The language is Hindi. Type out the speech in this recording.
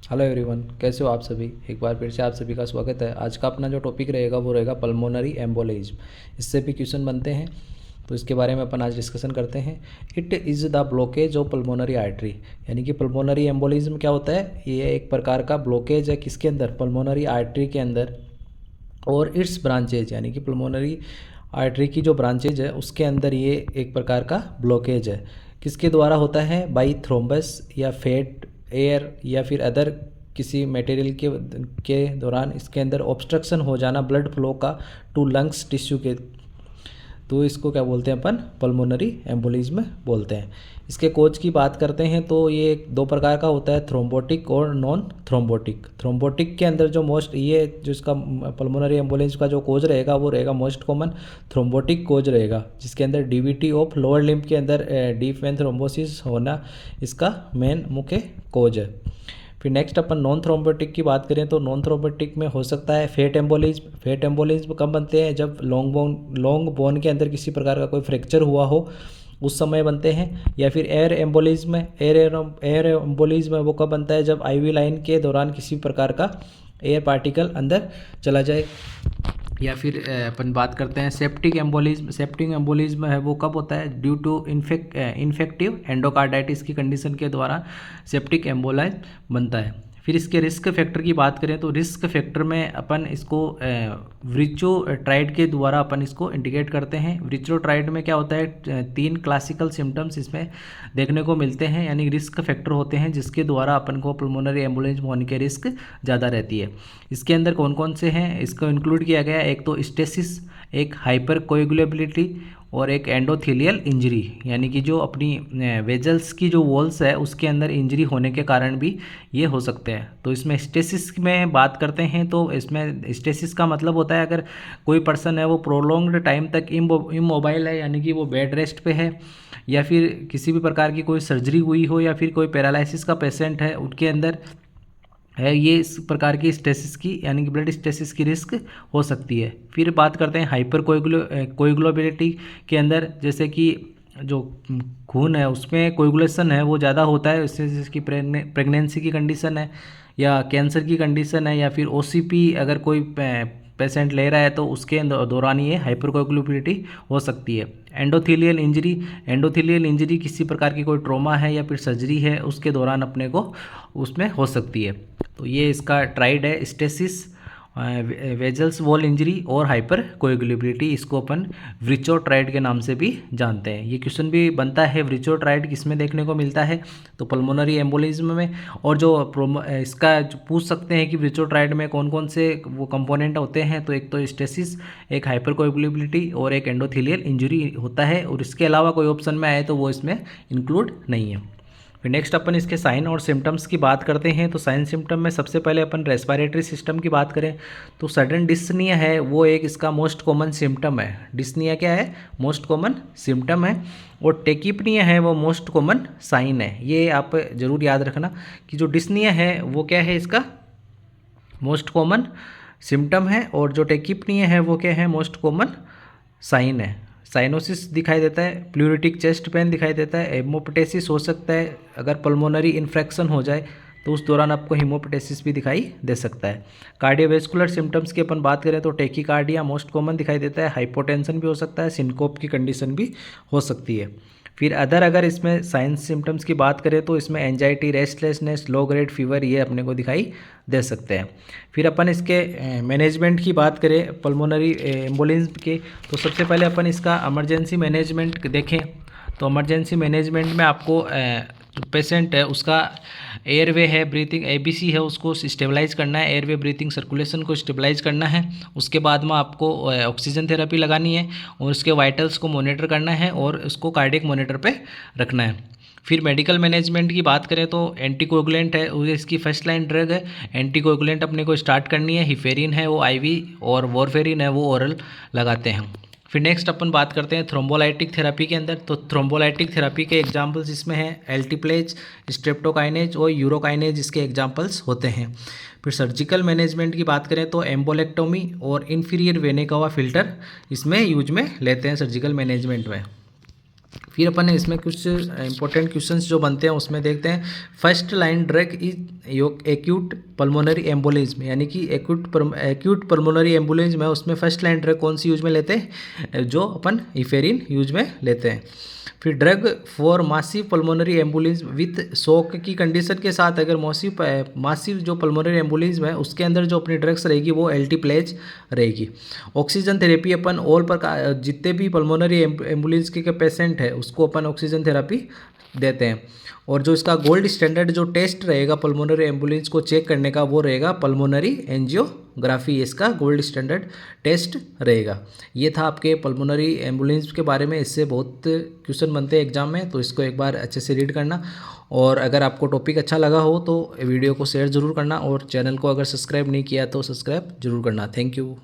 हेलो एवरीवन, कैसे हो आप सभी। एक बार फिर से आप सभी का स्वागत है। आज का अपना जो टॉपिक रहेगा वो रहेगा पल्मोनरी एम्बोलिज्म। इससे भी क्वेश्चन बनते हैं, तो इसके बारे में अपन आज डिस्कशन करते हैं। It is the blockage of pulmonary artery. यानी कि पल्मोनरी एम्बोलिज्म क्या होता है, ये एक प्रकार का ब्लॉकेज है किसके अंदर, पल्मोनरी आर्टरी के अंदर। और इट्स ब्रांचेज यानी कि पल्मोनरी आर्टरी की जो ब्रांचेज है उसके अंदर ये एक प्रकार का ब्लॉकेज है। किसके द्वारा होता है, बाई थ्रोम्बस या फैट, एयर या फिर अदर किसी मटेरियल के दौरान इसके अंदर ऑब्स्ट्रक्शन हो जाना ब्लड फ्लो का टू लंग्स टिश्यू के, तो इसको क्या बोलते हैं अपन, पल्मोनरी एम्बोलिज्म बोलते हैं। इसके कोज की बात करते हैं तो ये दो प्रकार का होता है, थ्रोम्बोटिक और नॉन थ्रोम्बोटिक। थ्रोम्बोटिक के अंदर जो मोस्ट ये जो इसका पल्मोनरी एम्बोलिज्म का जो कोज रहेगा वो रहेगा मोस्ट कॉमन थ्रोम्बोटिक कोज रहेगा, जिसके अंदर डीवीटी ऑफ लोअर लिम्ब के अंदर डीप वेन थ्रोम्बोसिस होना इसका मेन मुख्य कोज है। फिर नेक्स्ट अपन नॉन थ्रोम्बोटिक की बात करें तो नॉन थ्रोम्बोटिक में हो सकता है फेट एम्बोलिज्म। फेट एम्बोलिज्म कब बनते हैं, जब लॉन्ग बोन के अंदर किसी प्रकार का कोई फ्रैक्चर हुआ हो उस समय बनते हैं। या फिर एयर एम्बोलिज्म, एयर एम्बोलिज्म वो कब बनता है, जब आईवी लाइन के दौरान किसी प्रकार का एयर पार्टिकल अंदर चला जाए। या फिर अपन बात करते हैं सेप्टिक एम्बोलिज्म। सेप्टिक एम्बोलिज्म है वो कब होता है, ड्यू टू इन्फेक्टिव एंडोकार्डाइटिस की कंडीशन के द्वारा सेप्टिक एम्बोलाइज्म बनता है। फिर इसके रिस्क फैक्टर की बात करें तो रिस्क फैक्टर में अपन इसको व्रिचोट्राइड के द्वारा अपन इसको इंडिकेट करते हैं। व्रिचोट्राइड में क्या होता है, 3 क्लासिकल सिम्टम्स इसमें देखने को मिलते हैं, यानी रिस्क फैक्टर होते हैं जिसके द्वारा अपन को पल्मोनरी एम्बोलिज्म होने के रिस्क ज़्यादा रहती है। इसके अंदर कौन कौन से हैं, इसको इंक्लूड किया गया है, एक तो स्टेसिस, एक हाइपर कोएगुलेबिलिटी और एक एंडोथेलियल इंजरी। यानी कि जो अपनी वेजल्स की जो वॉल्स है उसके अंदर इंजरी होने के कारण भी ये हो सकते हैं। तो इसमें स्टेसिस में बात करते हैं तो इसमें स्टेसिस का मतलब होता है अगर कोई पर्सन है वो प्रोलॉन्ग्ड टाइम तक इमोबाइल है, यानी कि वो बेड रेस्ट पे है, या फिर किसी भी प्रकार की कोई सर्जरी हुई हो, या फिर कोई पैरालिसिस का पेशेंट है उनके अंदर है ये इस प्रकार की स्टेसिस की यानी कि ब्लड स्टेसिस की रिस्क हो सकती है। फिर बात करते हैं हाइपर कोएगुलेबिलिटी के अंदर, जैसे कि जो खून है उसमें कोएगुलेशन है वो ज़्यादा होता है, इससे जिसकी प्रेगनेंसी की कंडीशन है या कैंसर की कंडीशन है या फिर ओसीपी अगर कोई पेशेंट ले रहा है तो उसके दौरान ये हाइपरकोएगुलेबिलिटी हो सकती है। एंडोथेलियल इंजरी, एंडोथेलियल इंजरी किसी प्रकार की कोई ट्रॉमा है या फिर सर्जरी है उसके दौरान अपने को उसमें हो सकती है। तो ये इसका ट्राइड है, स्टेसिस, वेजल्स वॉल इंजरी और हाइपर कोएगुलेबिलिटी। इसको अपन व्रिचोट्राइड के नाम से भी जानते हैं। ये क्वेश्चन भी बनता है, व्रिचोट्राइड किसमें देखने को मिलता है, तो पल्मोनरी एम्बोलिज्म में। और जो इसका जो पूछ सकते हैं कि व्रिचोट्राइड में कौन कौन से वो कंपोनेंट होते हैं, तो एक तो स्टेसिस, एक हाइपर कोएगुलेबिलिटी और एक एंडोथेलियल इंजरी होता है। और इसके अलावा कोई ऑप्शन में आए तो वो इसमें इंक्लूड नहीं है। फिर नेक्स्ट अपन इसके साइन और सिम्टम्स की बात करते हैं। तो साइन सिम्टम में सबसे पहले अपन रेस्पिरेटरी सिस्टम की बात करें तो सडन डिस्निया है वो एक इसका मोस्ट कॉमन सिम्टम है। डिस्निया क्या है, मोस्ट कॉमन सिम्टम है। और टेकिपनिया है वो मोस्ट कॉमन साइन है। ये आप जरूर याद रखना कि जो डिस्निया है वो क्या है, इसका मोस्ट कॉमन सिम्टम है, और जो टेकिपनिया है वो क्या है, मोस्ट कॉमन साइन है। साइनोसिस दिखाई देता है, प्लूरिटिक चेस्ट पेन दिखाई देता है, हेमोपटेसिस हो सकता है, अगर पल्मोनरी इन्फेक्शन हो जाए तो उस दौरान आपको हेमोपटेसिस भी दिखाई दे सकता है। कार्डियोवैस्कुलर सिम्टम्स की अपन बात करें तो टेकिकार्डिया मोस्ट कॉमन दिखाई देता है, हाइपोटेंशन भी हो सकता है, सिनकोप की कंडीशन भी हो सकती है। फिर अगर इसमें साइंस सिम्टम्स की बात करें तो इसमें anxiety, restlessness, low grade fever ये अपने को दिखाई दे सकते हैं। फिर अपन इसके मैनेजमेंट की बात करें पल्मोनरी एम्बोलिज्म के, तो सबसे पहले अपन इसका इमरजेंसी मैनेजमेंट देखें। तो इमरजेंसी मैनेजमेंट में आपको जो पेशेंट है उसका एयरवे है, ब्रीथिंग एबीसी है, उसको स्टेबलाइज करना है, एयरवे ब्रीथिंग सर्कुलेशन को स्टेबलाइज करना है। उसके बाद में आपको ऑक्सीजन थेरेपी लगानी है और उसके वाइटल्स को मॉनिटर करना है और उसको कार्डियक मॉनिटर पे रखना है। फिर मेडिकल मैनेजमेंट की बात करें तो एंटीकोगुलेंट है, वो इसकी फर्स्ट लाइन ड्रग है। एंटीकोगुलेंट अपने को स्टार्ट करनी है, हिफेरिन है वो आईवी और वॉरफेरिन है वो ओरल लगाते हैं। फिर नेक्स्ट अपन बात करते हैं थ्रोम्बोलाइटिक थेरेपी के अंदर। तो थ्रोम्बोलाइटिक थेरेपी के एग्जांपल्स इसमें हैं एल्टीप्लेज, स्ट्रेप्टोकाइनेज और यूरोकाइनेज इसके एग्जांपल्स होते हैं। फिर सर्जिकल मैनेजमेंट की बात करें तो एम्बोलेक्टोमी और इंफीरियर वेने कावा फिल्टर इसमें यूज में लेते हैं सर्जिकल मैनेजमेंट में। फिर अपन इसमें कुछ इंपॉर्टेंट क्वेश्चंस जो बनते हैं उसमें देखते हैं। First line drug is acute pulmonary embolism, यानी कि एक्यूट पल्मोनरी एम्बोलिज्म है, उसमें फर्स्ट लाइन ड्रग कौन सी यूज में लेते हैं, जो अपन इफेरिन यूज में लेते हैं। फिर drug for massive pulmonary embolism with shock की कंडीशन के साथ, अगर मासिव जो पल्मोनरी एम्बोलिज्म है उसके अंदर जो अपनी ड्रग्स रहेगी वो एल्टीप्लेज रहेगी। ऑक्सीजन थेरेपी अपन ऑल पर जितने भी पल्मोनरी एम्बोलिज्म के पेशेंट है उसको अपन ऑक्सीजन थेरेपी देते हैं। और जो इसका गोल्ड स्टैंडर्ड जो टेस्ट रहेगा पल्मोनरी एम्बुलेंस को चेक करने का वो रहेगा पल्मोनरी एंजियोग्राफी, इसका गोल्ड स्टैंडर्ड टेस्ट रहेगा। ये था आपके पल्मोनरी एम्बुलेंस के बारे में, इससे बहुत क्वेश्चन बनते हैं एग्जाम में, तो इसको एक बार अच्छे से रीड करना। और अगर आपको टॉपिक अच्छा लगा हो तो वीडियो को शेयर ज़रूर करना, और चैनल को अगर सब्सक्राइब नहीं किया तो सब्सक्राइब जरूर करना। Thank you.